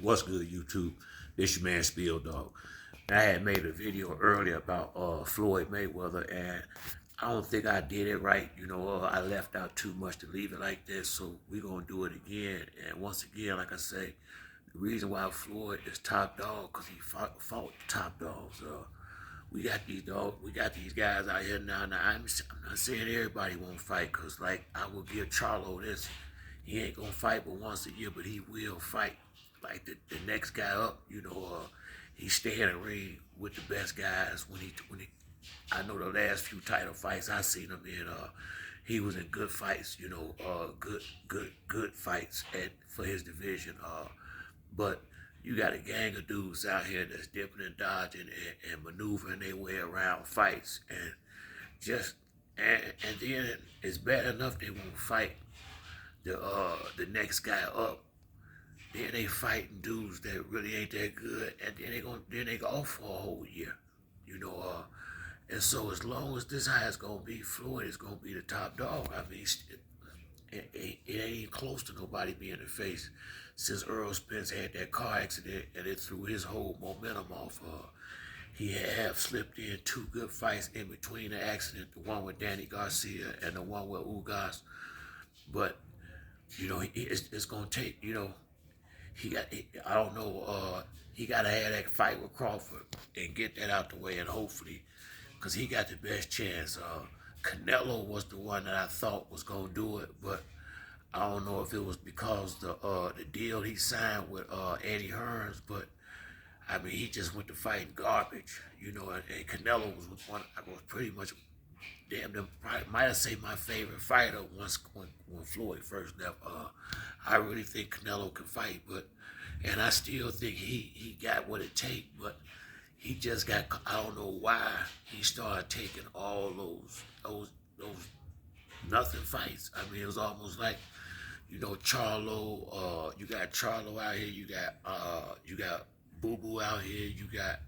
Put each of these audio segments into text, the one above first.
What's good, YouTube? This your man Spill Dog. I had made a video earlier about Floyd Mayweather, and I don't think I did it right. I left out too much to leave it like this, so we're gonna do it again. And once again, like I say, the reason why Floyd is top dog because he fought the top dogs. We got these guys out here now. Now I'm not saying everybody won't fight, cause like I will give Charlo this. He ain't gonna fight but once a year, but he will fight. Like the next guy up, he stay in the ring with the best guys. When he, I know the last few title fights I seen him in, he was in good fights. Good fights for his division. But you got a gang of dudes out here that's dipping and dodging and maneuvering their way around fights, and just and then it's bad enough they won't fight the next guy up. Then they fighting dudes that really ain't that good, and then they go off for a whole year, you know. And so as long as this high is gonna be, Floyd is gonna be the top dog. I mean, it ain't close to nobody being the face since Errol Spence had that car accident and it threw his whole momentum off. He had slipped in two good fights in between the accident, the one with Danny Garcia and the one with Ugas. But it's gonna take. I don't know. He got to have that fight with Crawford and get that out the way, and hopefully, because he got the best chance. Canelo was the one that I thought was gonna do it, but I don't know if it was because the deal he signed with Eddie Hearns, but I mean he just went to fighting garbage, and Canelo was one. I was pretty much damn them. Probably might have say my favorite fighter once when Floyd first left. I really think Canelo can fight, and I still think he got what it takes, but he just got. I don't know why he started taking all those nothing fights. I mean, it was almost like Charlo. You got Charlo out here. You got Boo Boo out here. You got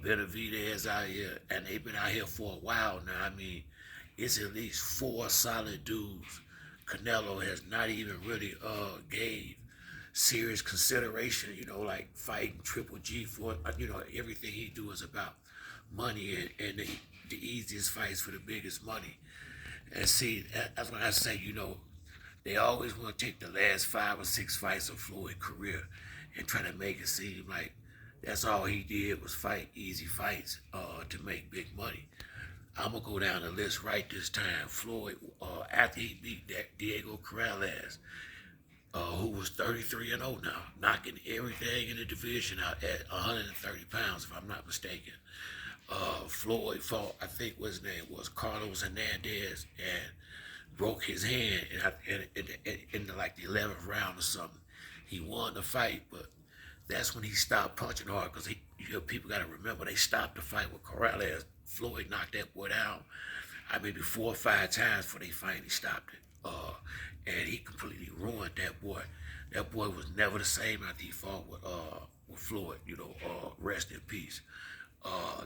Benavidez out here, and they've been out here for a while now. I mean, it's at least four solid dudes. Canelo has not even really gave serious consideration, like fighting Triple G for, everything he do is about money and the easiest fights for the biggest money. And see, that's what I say, they always want to take the last 5 or 6 fights of Floyd's career and try to make it seem like that's all he did was fight easy fights to make big money. I'm gonna go down the list right this time. Floyd, after he beat that Diego Corrales, who was 33-0 now, knocking everything in the division out at 130 pounds, if I'm not mistaken. Floyd fought, I think what his name was, Carlos Hernandez, and broke his hand in like the 11th round or something. He won the fight, but that's when he stopped punching hard because people got to remember they stopped the fight with Corrales. Floyd knocked that boy down, I maybe 4 or 5 times before they finally stopped it. And he completely ruined that boy. That boy was never the same after he fought with Floyd. Rest in peace.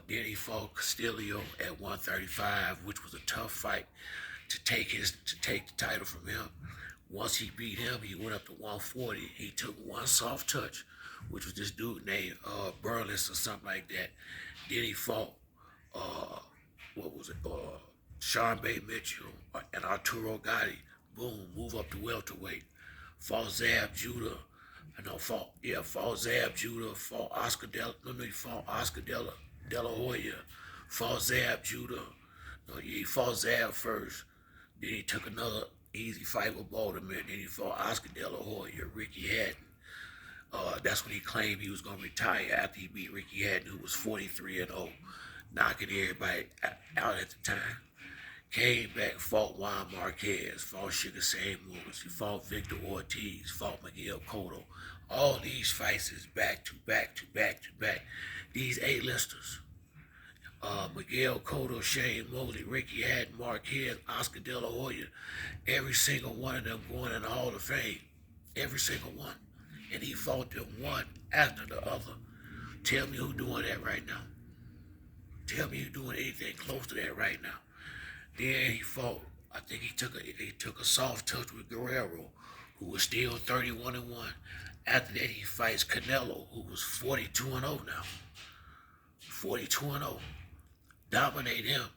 Then he fought Castillo at 135, which was a tough fight to take the title from him. Once he beat him, he went up to 140. He took one soft touch, which was this dude named Burles or something like that. Then he fought what was it? Sean Bay Mitchell and Arturo Gatti. Boom, move up to welterweight. Fought Zab Judah. Fought Zab Judah. Fought Oscar he fought Oscar De La Hoya. Fought Zab Judah. No, he fought Zab first. Then he took another easy fight with Baltimore. Then he fought Oscar De La Hoya, Ricky Hatton. That's when he claimed he was going to retire after he beat Ricky Hatton, who was 43-0, knocking everybody out at the time. Came back, fought Juan Marquez, fought Sugar Shane Lewis, he fought Victor Ortiz, fought Miguel Cotto. All these fights is back to back to back to back. These A-listers, Miguel Cotto, Shane Mosley, Ricky Hatton, Marquez, Oscar De La Hoya, every single one of them going in the Hall of Fame. Every single one. And he fought them one after the other. Tell me who's doing that right now. Tell me who's doing anything close to that right now. Then he fought. I think he took a soft touch with Guerrero, who was still 31-1. After that, he fights Canelo, who was 42-0 now. 42-0. Dominate him.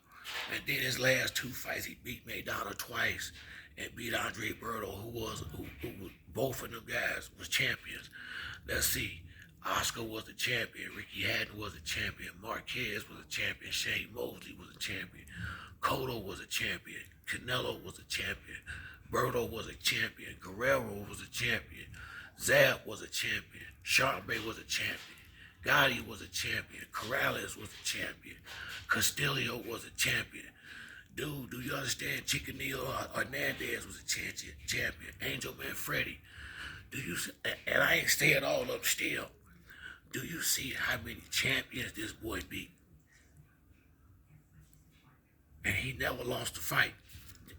And then his last two fights, he beat Maidana twice and beat Andre Berto, who both of them guys was champions. Let's see. Oscar was the champion. Ricky Hatton was a champion. Marquez was a champion. Shane Mosley was a champion. Cotto was a champion. Canelo was a champion. Berto was a champion. Guerrero was a champion. Zab was a champion. Charbet was a champion. Gotti was a champion. Corrales was a champion. Castillo was a champion. Dude, do you understand? Chicanillo Hernandez was a champion. Angel Manfredi. Do you? And I ain't saying all of them still. Do you see how many champions this boy beat? And he never lost a fight.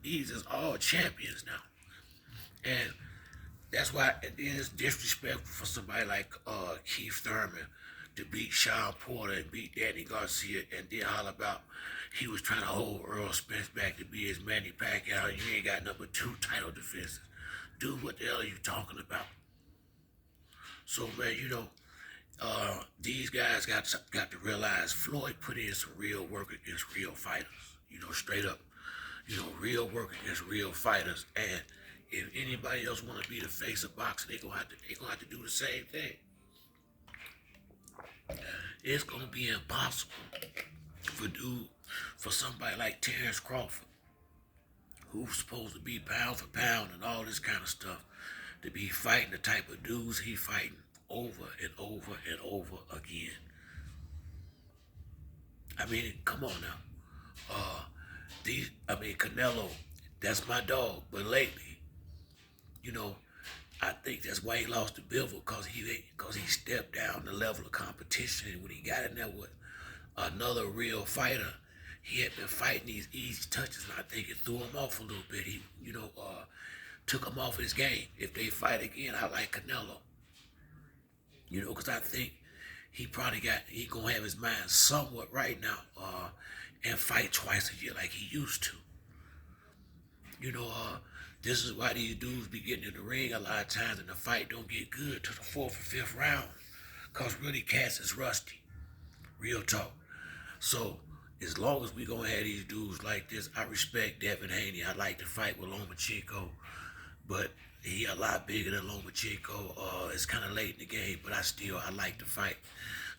These is all champions now. And that's why it is disrespectful for somebody like Keith Thurman to beat Sean Porter and beat Danny Garcia and then holler about he was trying to hold Errol Spence back to be his Manny Pacquiao. You ain't got number 2 title defenses. Dude, what the hell are you talking about? So, man, these guys got to realize Floyd put in some real work against real fighters. Straight up. Real work against real fighters. And if anybody else want to be the face of boxing, they gonna have to do the same thing. It's gonna be impossible for somebody like Terrence Crawford, who's supposed to be pound for pound and all this kind of stuff, to be fighting the type of dudes he fighting over and over and over again. I mean, come on now. Canelo, that's my dog. But lately, I think that's why he lost to Bivol, because he stepped down the level of competition. And when he got in there with another real fighter, he had been fighting these easy touches, and I think it threw him off a little bit. He, took him off his game. If they fight again, I like Canelo. Because I think he gonna have his mind somewhat right now, and fight twice a year like he used to. This is why these dudes be getting in the ring a lot of times and the fight don't get good to the 4th or 5th round. Cause really cats is rusty. Real talk. So as long as we gonna have these dudes like this, I respect Devin Haney. I like to fight with Lomachenko, but he a lot bigger than Lomachenko. It's kind of late in the game, but I like to fight.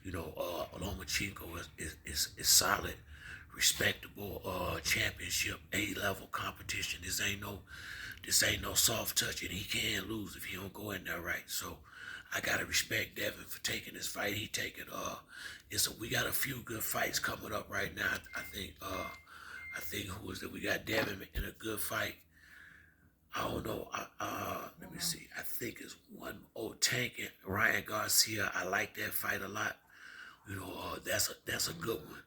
Lomachenko is solid, respectable championship A-level competition. This ain't no soft touch, and he can lose if he don't go in there right. So I gotta respect Devin for taking this fight. He taking we got a few good fights coming up right now. I think who is it? We got Devin in a good fight. I don't know. Let me see. I think it's one Tank and Ryan Garcia. I like that fight a lot. That's a good one.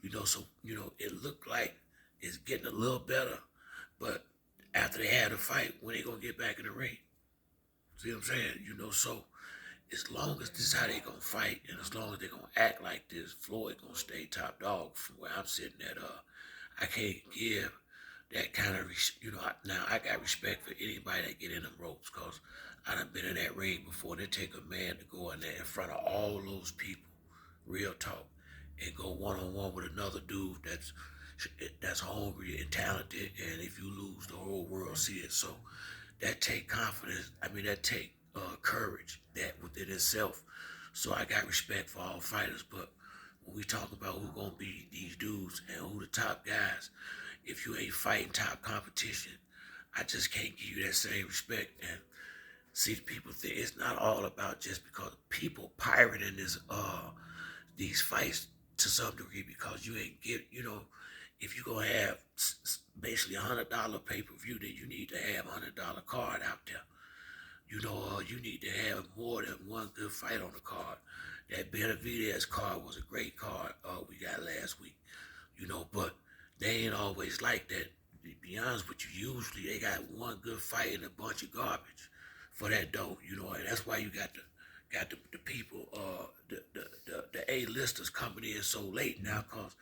It looked like it's getting a little better, but after they had a fight, when they gonna get back in the ring? See what I'm saying? So as long as this is how they gonna fight, and as long as they gonna act like this, Floyd gonna stay top dog from where I'm sitting at. I can't give that kind of, now I got respect for anybody that get in them ropes, because I done been in that ring before, and it take a man to go in there in front of all those people, real talk, and go one-on-one with another dude that's hungry and talented, and if you lose, the whole world see it. So that take confidence. That take courage, that within itself. So I got respect for all fighters, but when we talk about who gonna be these dudes and who the top guys, if you ain't fighting top competition, I just can't give you that same respect. And see, people think it's not all about just because people pirating these fights to some degree, because you ain't if you gonna have basically $100 pay-per-view, then you need to have $100 card out there. You need to have more than one good fight on the card. That Benavidez card was a great card we got last week. But they ain't always like that. To be honest with you, usually they got one good fight and a bunch of garbage for that dough. And that's why you got the people, the A-listers coming in so late now, because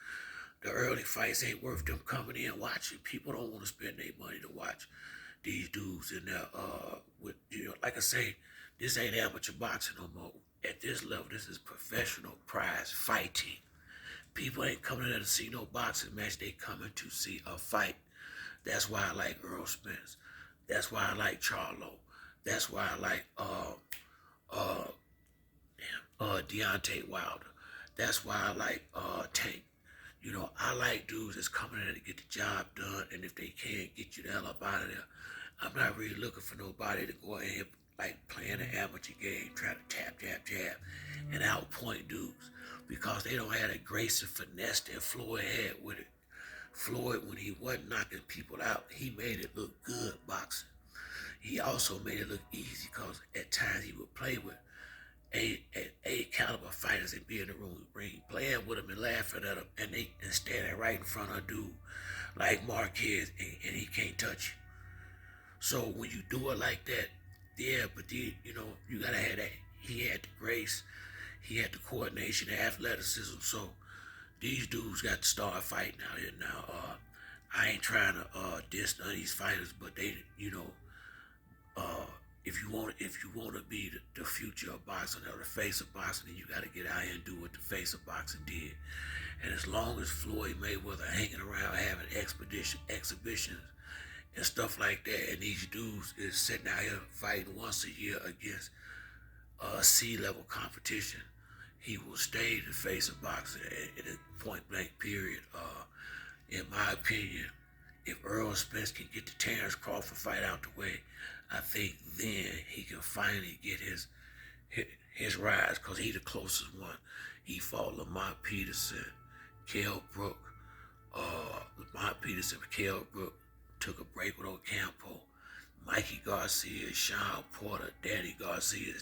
the early fights ain't worth them coming in watching. People don't want to spend their money to watch these dudes in there, with, like I say, this ain't amateur boxing no more. At this level, this is professional prize fighting. People ain't coming there to see no boxing match. They coming to see a fight. That's why I like Errol Spence. That's why I like Charlo. That's why I like uh Deontay Wilder. That's why I like Tank. I like dudes that's coming in to get the job done, and if they can't get you the hell up out of there, I'm not really looking for nobody to go ahead like playing an amateur game, trying to tap, tap, tap, and outpoint dudes because they don't have the grace and finesse that Floyd had with it. Floyd, when he wasn't knocking people out, he made it look good boxing. He also made it look easy because at times he would play with A caliber fighters and be in the room with ring, playing with them and laughing at them, and standing right in front of a dude like Marquez, and he can't touch you. So when you do it like that, yeah, but you gotta have that. He had the grace, he had the coordination, the athleticism. So these dudes got to start fighting out here now. I ain't trying to diss none of these fighters, but they, uh, if you want to be the future of boxing or the face of boxing, then you got to get out here and do what the face of boxing did. And as long as Floyd Mayweather hanging around having exhibitions and stuff like that, and these dudes is sitting out here fighting once a year against C-level competition, he will stay the face of boxing in a point blank period. In my opinion, if Errol Spence can get the Terrence Crawford fight out the way, I think then he can finally get his rise because he the closest one. He fought Lamont Peterson, Kell Brook. Lamont Peterson, Kell Brook took a break with Ocampo. Mikey Garcia, Sean Porter, Danny Garcia,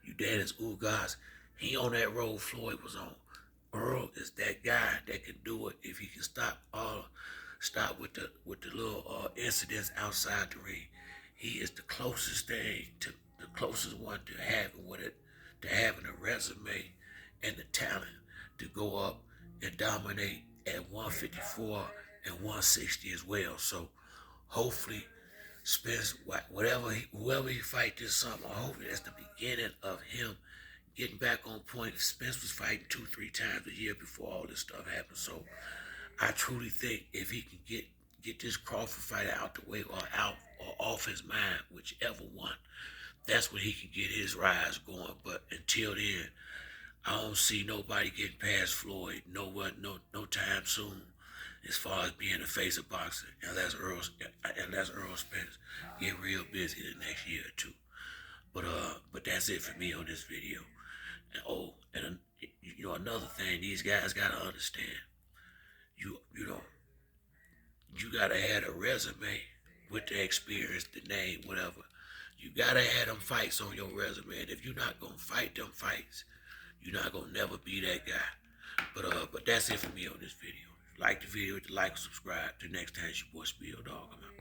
Udanis Ugas. He on that road Floyd was on. Earl is that guy that can do it if he can stop with the little incidents outside the ring. He is the closest one to having a resume and the talent to go up and dominate at 154 and 160 as well. So hopefully Spence, whoever he fight this summer, hopefully that's the beginning of him getting back on point. Spence was fighting 2-3 times a year before all this stuff happened. So I truly think if he can get this Crawford fight out the way or out or off his mind, whichever one, that's when he can get his rise going. But until then, I don't see nobody getting past Floyd. No time soon. As far as being the face of boxing, unless Errol Spence get real busy the next year or two. But that's it for me on this video. And another thing, these guys gotta understand. You know, you gotta have a resume with the experience, the name, whatever. You gotta have them fights on your resume. And if you're not gonna fight them fights, you're not gonna never be that guy. But that's it for me on this video. Like the video, hit the like, subscribe. Till next time, it's your boy Spill Dog. I'm out.